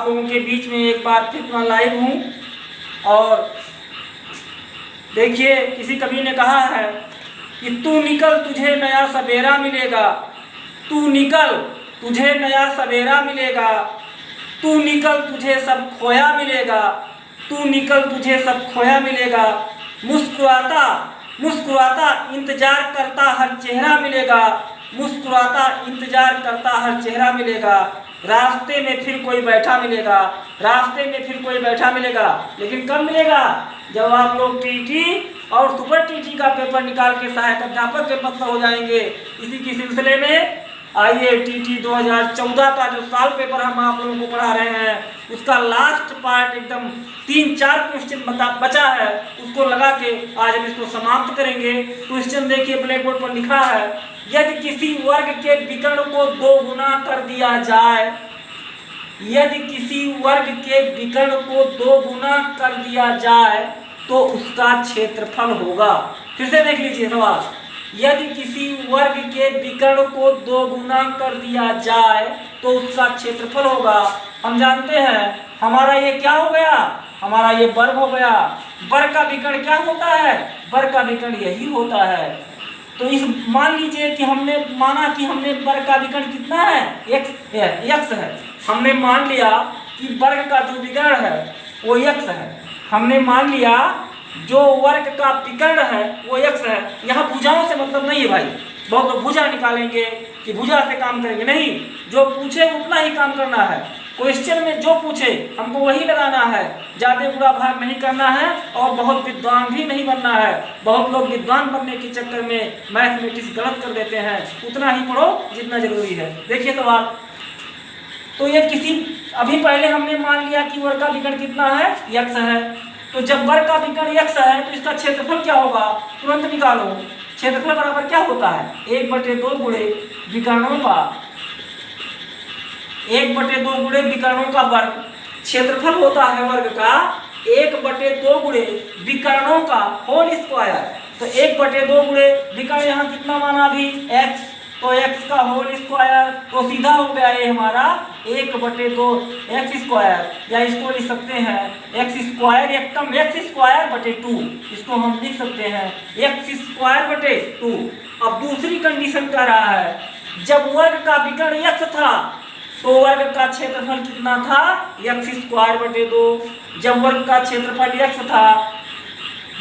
आप लोगों के बीच में एक बार फिर मैं लाइव हूँ। और देखिए, किसी कवि ने कहा है कि तू निकल तुझे नया सवेरा मिलेगा, तू निकल तुझे नया सवेरा मिलेगा, तू निकल तुझे सब खोया मिलेगा, तू निकल तुझे सब खोया मिलेगा। मुस्कुराता मुस्कुराता इंतजार करता हर चेहरा मिलेगा, मुस्कुराता इंतजार करता हर चेहरा मिलेगा। रास्ते में फिर कोई बैठा मिलेगा, रास्ते में फिर कोई बैठा मिलेगा। लेकिन कब मिलेगा? जब आप लोग टीटी और सुपर टीटी का पेपर निकाल के सहायक अध्यापक के पद पर हो जाएंगे। इसी के सिलसिले में आइए टीटी 2014 का जो साल पेपर हम आप लोगों को पढ़ा रहे हैं, उसका लास्ट पार्ट एकदम 3-4 क्वेश्चन बचा है, उसको लगा के आज हम इसको समाप्त करेंगे। क्वेश्चन देखिए, ब्लैक बोर्ड पर लिखा है, यदि किसी वर्ग के विकर्ण को 2 गुना कर दिया जाए, यदि किसी वर्ग के विकर्ण को 2 गुना कर दिया जाए तो उसका क्षेत्रफल होगा। फिर से देख लीजिए सवाल, यदि किसी वर्ग के विकर्ण को 2 गुना कर दिया जाए तो उसका क्षेत्रफल होगा। हम जानते हैं हमारा ये क्या हो गया, हमारा ये वर्ग हो गया। वर्ग का विकर्ण क्या होता है? वर्ग का विकर्ण यही होता है। तो इस मान लीजिए कि हमने माना कि हमने वर्ग का विकर्ण कितना है, x है। हमने मान लिया कि वर्ग का जो विकर्ण है वो x है। हमने मान लिया जो वर्ग का विकर्ण है वो x है। यहाँ भुजाओं से मतलब नहीं है भाई, बहुत लोग भुजा निकालेंगे कि भुजा से काम करेंगे, नहीं। जो पूछे उतना ही काम करना है। क्वेश्चन में जो पूछे हमको वही लगाना है, ज़्यादा बुरा भाग नहीं करना है और बहुत विद्वान भी नहीं बनना है। बहुत लोग विद्वान बनने के चक्कर में मैथमेटिक्स गलत कर देते हैं। उतना ही पढ़ो जितना जरूरी है। देखिए सवाल, तो ये किसी अभी पहले हमने मान लिया कि वर्ग का विकर्ण कितना है, x है। तो जब वर्ग का विकर्ण x है तो इसका क्षेत्रफल क्या होगा, तुरंत निकालो। क्षेत्रफल बराबर क्या होता है, 1/2 गुणे विकर्णों का, 1/2 गुणे विकर्णों का वर्ग। क्षेत्रफल होता है वर्ग का 1/2 गुणे विकर्णों का होल स्क्वायर। तो 1/2 गुणे विकर्ण यहाँ कितना माना अभी, x, तो x का होल स्क्वायर, तो सीधा हो गया ये हमारा 1/2 x स्क्वायर, या इसको लिख सकते हैं x स्क्वायर एकदम x²/2। इसको हम लिख सकते हैं x²/2। अब दूसरी कंडीशन कह रहा है, जब वर्ग का विकर्ण x था तो वर्ग का क्षेत्रफल कितना था, x²/2। जब वर्ग का क्षेत्रफल x था,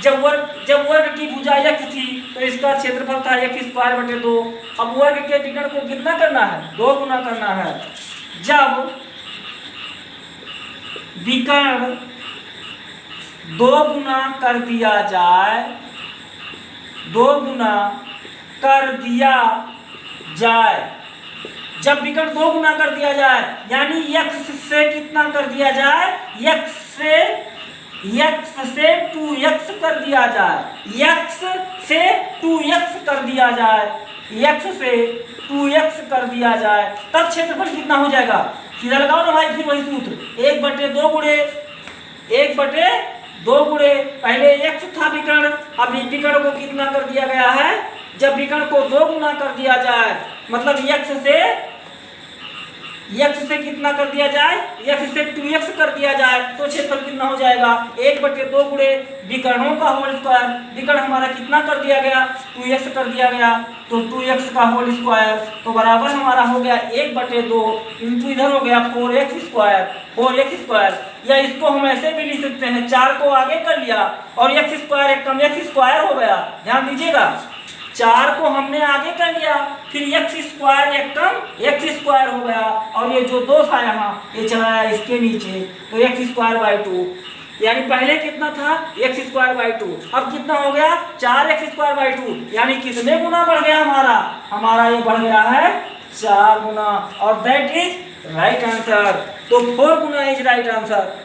जब वर्ग की भुजा x थी तो इसका क्षेत्रफल था x²/2। अब वर्ग के विकर्ण को कितना करना है, 2 गुना करना है। जब विकर्ण 2 गुना कर दिया जाए, 2 गुना कर दिया जाए, जब विकर्ण 2 गुना कर दिया जाए, यानी x से कितना कर दिया जाए, x से 2x कर दिया जाए, x से 2x कर दिया जाए, x से 2x कर दिया जाए, तब क्षेत्रफल कितना हो जाएगा। सीधा लगाओ ना भाई, फिर वही सूत्र, 1/2 गुणे 1/2 गुणे, पहले x था विकर्ण, अब विकर्ण को कितना कर दिया गया है, जब विकर्ण को 2 गुना कर दिया जाए, मतलब x से कितना कर दिया जाए, x से 2x कर दिया जाए, तो क्षेत्रफल कितना हो जाएगा, 1/2 गुणे विकर्णों का होल स्क्वायर। विकर्ण हमारा कितना कर दिया गया, 2x कर दिया गया, तो 2x का होल स्क्वायर, तो बराबर हमारा हो गया 1/2 इंटू इधर हो गया 4x²। या इसको हम ऐसे भी लिख सकते हैं, 4 को आगे कर लिया और x² एक कम x² हो गया। ध्यान दीजिएगा, 4 को हमने आगे कर लिया, फिर x² एक कम x² हो गया, और ये जो 2 था यहाँ ये चलाया इसके नीचे, तो x²/2। यानी पहले कितना था, x²/2, अब कितना हो गया 4x²/2। यानी कितने गुना बढ़ गया हमारा ये बढ़ गया है 4 गुना, और दैट इज राइट आंसर। तो 4 गुना इज राइट आंसर।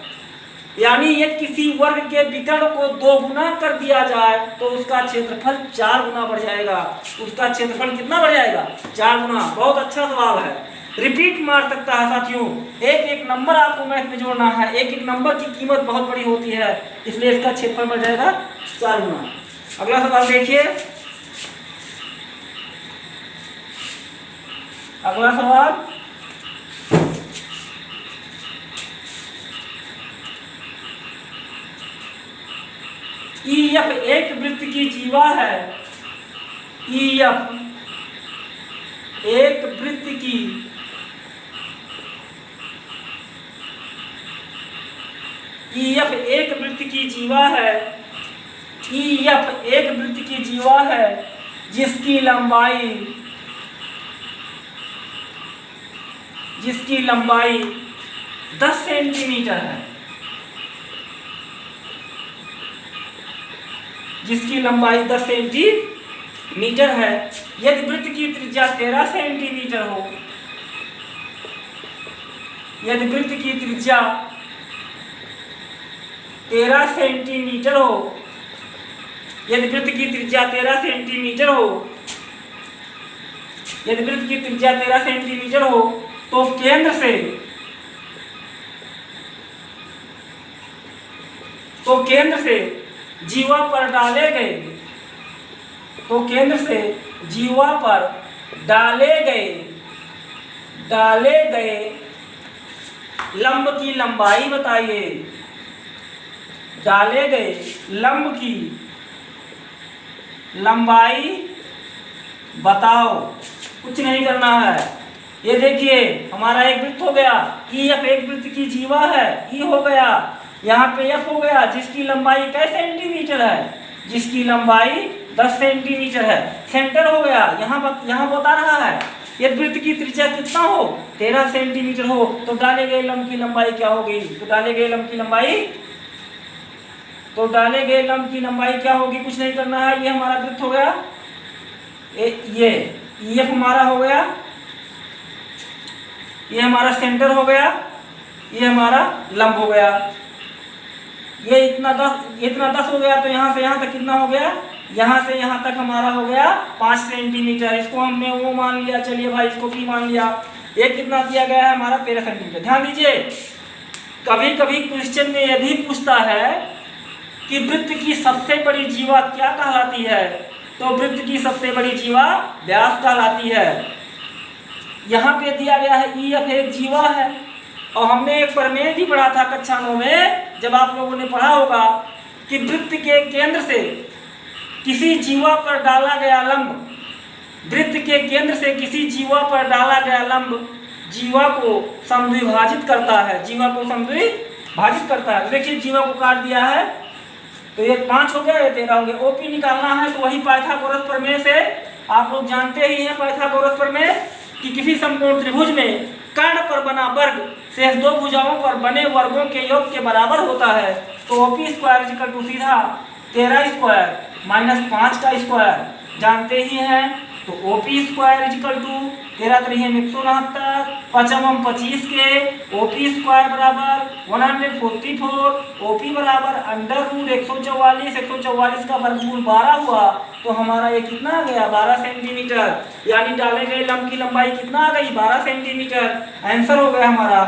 यानी यदि किसी वर्ग के विकर्ण को 2 गुना कर दिया जाए तो उसका क्षेत्रफल 4 गुना बढ़ जाएगा। उसका क्षेत्रफल कितना बढ़ जाएगा, 4 गुना। बहुत अच्छा सवाल है, रिपीट मार सकता है साथियों। एक एक नंबर आपको मैथ में जोड़ना है, एक एक नंबर की कीमत बहुत बड़ी होती है, इसलिए इसका क्षेत्रफल बढ़ जाएगा 4 गुना। अगला सवाल देखिए, अगला सवाल EF एक वृत्त की जीवा है। EF एक वृत्त की EF एक वृत्त की जीवा है। EF एक वृत्त की जीवा है जिसकी लंबाई 10 सेंटीमीटर है। जिसकी लंबाई 10 सेंटीमीटर है। यदि वृत्त की त्रिज्या 13 सेंटीमीटर हो, यदि वृत्त की त्रिज्या 13 सेंटीमीटर हो, यदि वृत्त की त्रिज्या 13 सेंटीमीटर हो, यदि वृत्त की त्रिज्या 13 सेंटीमीटर हो, तो केंद्र से जीवा पर डाले गए, तो केंद्र से जीवा पर डाले गए लंब की लंबाई बताइए। डाले गए लंब की लंबाई बताओ। कुछ नहीं करना है। ये देखिए हमारा एक वृत्त हो गया। EF एक वृत्त की जीवा है। E हो गया, यहाँ पे F हो गया जिसकी लंबाई कैसे सेंटीमीटर है, जिसकी लंबाई 10 सेंटीमीटर है। सेंटर हो गया, यहाँ बता रहा है यदि वृत्त की त्रिज्या कितना हो, 13 सेंटीमीटर हो, तो डाले गए लंब की लंबाई क्या होगी? तो डाले गए लंब की लंबाई क्या होगी? कुछ नहीं करना है। ये हमारा वृत्त हो गया, ये EF हमारा हो गया, ये हमारा सेंटर हो गया, ये हमारा लंब हो गया। ये इतना 10 हो गया, तो यहाँ से यहाँ तक कितना हो गया? यहाँ से यहाँ तक हमारा हो गया 5 सेंटीमीटर। इसको हमने वो मान लिया, चलिए भाई इसको भी मान लिया। ये कितना दिया गया है हमारा? 13 सेंटीमीटर। ध्यान दीजिए, कभी कभी क्वेश्चन में यह भी पूछता है कि वृत्त की सबसे बड़ी जीवा क्या कहलाती है? तो वृत्त की सबसे बड़ी जीवा व्यास कहलाती है। यहाँ पे दिया गया है EF एक जीवा है, और हमने एक प्रमेय भी पढ़ा था कक्षा 9 में, जब आप लोगों ने पढ़ा होगा कि वृत्त के केंद्र से किसी जीवा पर डाला गया लंब, वृत्त के केंद्र से किसी जीवा पर डाला गया लंब जीवा को समद्विभाजित करता है। जीवा को समद्विभाजित करता है। देखिए जीवा को काट दिया है, तो ये 5 हो गया, ये 13 हो गया। OP निकालना है तो वही पाइथागोरस प्रमेय से, आप लोग जानते ही हैं पाइथागोरस प्रमेय कि किसी समकोण त्रिभुज में कर्ण पर बना वर्ग शेष 2 भुजाओं पर बने वर्गों के योग के बराबर होता है। तो OP स्क्वायर इक्वल टू सीधा 13 स्क्वायर माइनस 5 का स्क्वायर जानते ही हैं। तो OP स्क्वायर इक्वल टू 13 3 169, 5 25 के OP स्क्वायर बराबर 144, OP बराबर अंडर रूट 144 का वर्गमूल 12 हुआ। तो हमारा ये कितना आ गया? 12 सेंटीमीटर। यानी डाले गए लंब की लंबाई कितना आ गई? 12 सेंटीमीटर। आंसर हो गया हमारा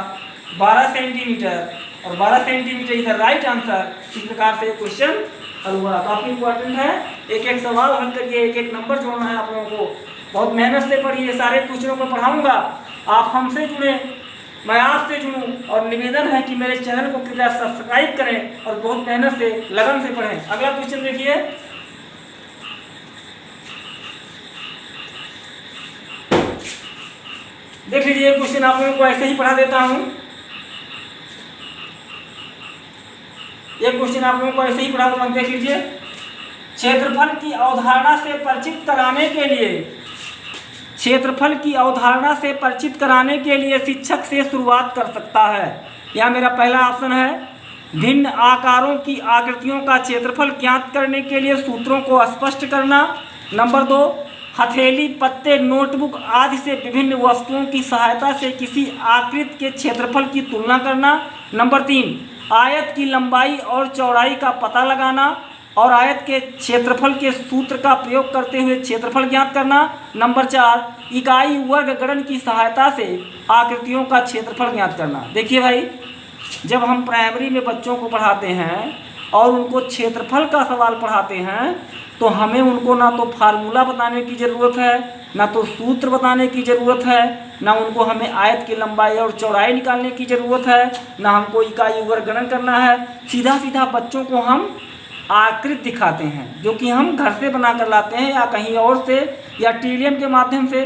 12 सेंटीमीटर, और 12 सेंटीमीटर इधर राइट आंसर। इस प्रकार से क्वेश्चन हल हुआ। काफ़ी इंपॉर्टेंट है, एक एक सवाल हल करके एक एक नंबर जोड़ना है आप लोगों को। बहुत मेहनत से पढ़िए, सारे क्वेश्चनों को पढ़ाऊंगा। आप हमसे जुड़े, मैं आपसे जुड़ूं, और निवेदन है कि मेरे चैनल को कृपया सब्सक्राइब करें और बहुत मेहनत से लगन से पढ़ें। अगला क्वेश्चन देखिए, देख लीजिए क्वेश्चन आप लोगों को ऐसे ही पढ़ा देता हूं। ये क्वेश्चन आप लोगों को ऐसे ही पढ़ा दूंगा, देख लीजिए। क्षेत्रफल की अवधारणा से परिचित कराने के लिए शिक्षक से शुरुआत कर सकता है। यह मेरा पहला ऑप्शन है। भिन्न आकारों की आकृतियों का क्षेत्रफल ज्ञात करने के लिए सूत्रों को स्पष्ट करना। नंबर 2, हथेली, पत्ते, नोटबुक आदि से विभिन्न वस्तुओं की सहायता से किसी आकृति के क्षेत्रफल की तुलना करना। नंबर 3, आयत की लंबाई और चौड़ाई का पता लगाना और आयत के क्षेत्रफल के सूत्र का प्रयोग करते हुए क्षेत्रफल ज्ञात करना। नंबर 4, इकाई वर्ग गणन की सहायता से आकृतियों का क्षेत्रफल ज्ञात करना। देखिए भाई, जब हम प्राइमरी में बच्चों को पढ़ाते हैं और उनको क्षेत्रफल का सवाल पढ़ाते हैं, तो हमें उनको ना तो फार्मूला बताने की ज़रूरत है, ना तो सूत्र बताने की ज़रूरत है, ना उनको हमें आयत की लंबाई और चौड़ाई निकालने की ज़रूरत है, ना हमको इकाई वर्ग गणन करना है। सीधा सीधा बच्चों को हम आकृति दिखाते हैं, जो कि हम घर से बना कर लाते हैं या कहीं और से या टीलियम के माध्यम से,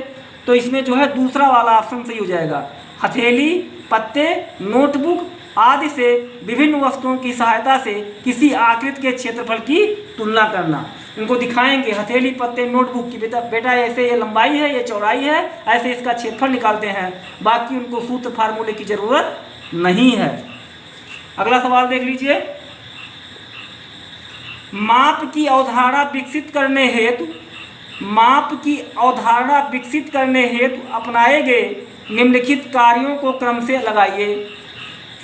तो इसमें जो है दूसरा वाला ऑप्शन सही हो जाएगा। हथेली, पत्ते, नोटबुक आदि से विभिन्न वस्तुओं की सहायता से किसी आकृति के क्षेत्रफल की तुलना करना। इनको दिखाएंगे, हथेली, पत्ते, नोटबुक की बेटा ऐसे ये लंबाई है, ये चौड़ाई है, ऐसे इसका क्षेत्रफल निकालते हैं। बाकी उनको सूत्र फार्मूले की जरूरत नहीं है। अगला सवाल देख लीजिए। माप की अवधारणा विकसित करने हेतु अपनाए गए निम्नलिखित कार्यों को क्रम से लगाइए।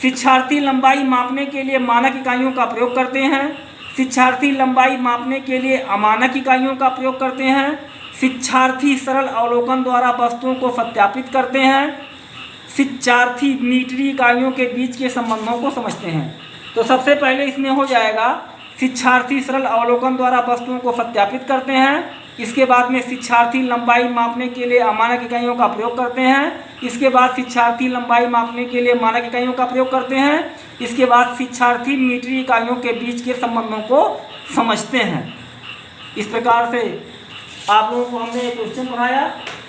शिक्षार्थी लंबाई मापने के लिए मानक इकाइयों का प्रयोग करते हैं। शिक्षार्थी लंबाई मापने के लिए अमानक इकाइयों का प्रयोग करते हैं। शिक्षार्थी सरल अवलोकन द्वारा वस्तुओं को सत्यापित करते हैं। शिक्षार्थी मीटरी इकाइयों के बीच के संबंधों को समझते हैं। तो सबसे पहले इसमें हो जाएगा शिक्षार्थी सरल अवलोकन द्वारा वस्तुओं को सत्यापित करते हैं। इसके बाद में शिक्षार्थी लंबाई मापने के लिए अमानक इकाइयों का प्रयोग करते हैं। इसके बाद शिक्षार्थी लंबाई मापने के लिए मानक इकाइयों का प्रयोग करते हैं। इसके बाद शिक्षार्थी मीटरी इकाइयों के बीच के संबंधों को समझते हैं। इस प्रकार से आप लोगों को हमने एक क्वेश्चन पढ़ाया।